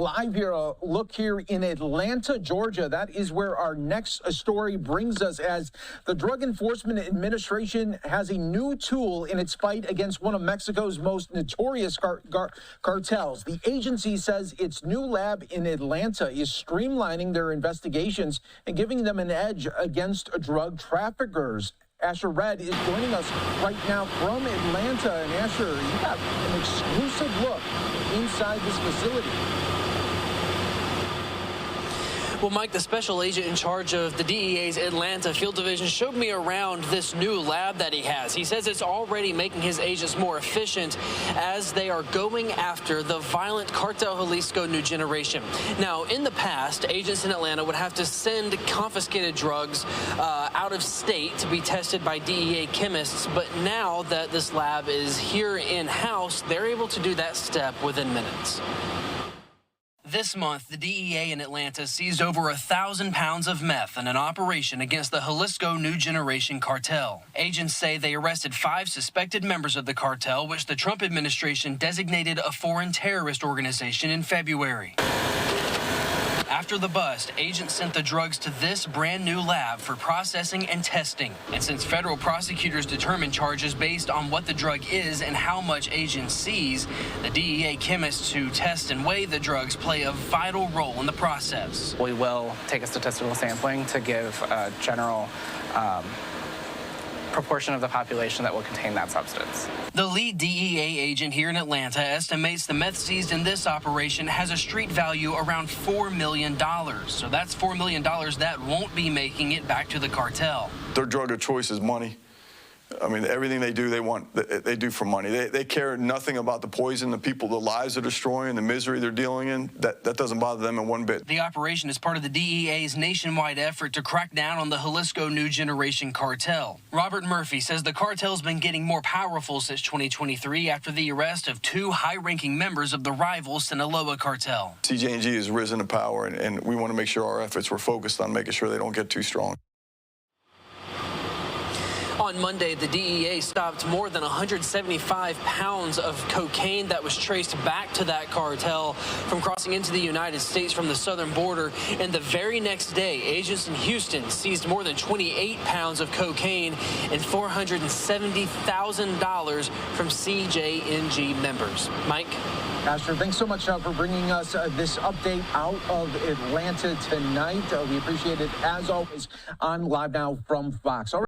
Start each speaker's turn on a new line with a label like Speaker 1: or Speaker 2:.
Speaker 1: live here, a look here in Atlanta, Georgia. That is where our next story brings us, as the Drug Enforcement Administration has a new tool in its fight against one of Mexico's most notorious cartels. The agency says its new lab in Atlanta is streamlining their investigations and giving them an edge against drug traffickers. Asher Red is joining us right now from Atlanta. And Asher, you got an exclusive look inside this facility.
Speaker 2: Well, Mike, the special agent in charge of the DEA's Atlanta Field Division showed me around this new lab that he has. He says it's already making his agents more efficient as they are going after the violent Cartel Jalisco New Generation. Now, in the past, agents in Atlanta would have to send confiscated drugs out of state to be tested by DEA chemists, but now that this lab is here in-house, they're able to do that step within minutes. This month, the DEA in Atlanta seized over 1,000 pounds of meth in an operation against the Jalisco New Generation Cartel. Agents say they arrested 5 suspected members of the cartel, which the Trump administration designated a foreign terrorist organization in February. After the bust, agents sent the drugs to this brand new lab for processing and testing. And since federal prosecutors determine charges based on what the drug is and how much agents seize, the DEA chemists who test and weigh the drugs play a vital role in the process.
Speaker 3: We will take a statistical sampling to give a general proportion of the population that will contain that substance.
Speaker 2: The lead DEA agent here in Atlanta estimates the meth seized in this operation has a street value around $4 million. So that's $4 million that won't be making it back to the cartel.
Speaker 4: Their drug of choice is money. I mean, everything they do, they do for money. They care nothing about the poison, the people, the lives they're destroying, the misery they're dealing in. That doesn't bother them in one bit.
Speaker 2: The operation is part of the DEA's nationwide effort to crack down on the Jalisco New Generation Cartel. Robert Murphy says the cartel's been getting more powerful since 2023 after the arrest of 2 high-ranking members of the rival Sinaloa cartel.
Speaker 4: CJ&G has risen to power, and we want to make sure our efforts were focused on making sure they don't get too strong.
Speaker 2: On Monday, the DEA stopped more than 175 pounds of cocaine that was traced back to that cartel from crossing into the United States from the southern border. And the very next day, agents in Houston seized more than 28 pounds of cocaine and $470,000 from CJ&G members. Mike?
Speaker 1: Asher, thanks so much for bringing us this update out of Atlanta tonight. We appreciate it, as always, on Live Now from Fox. All right.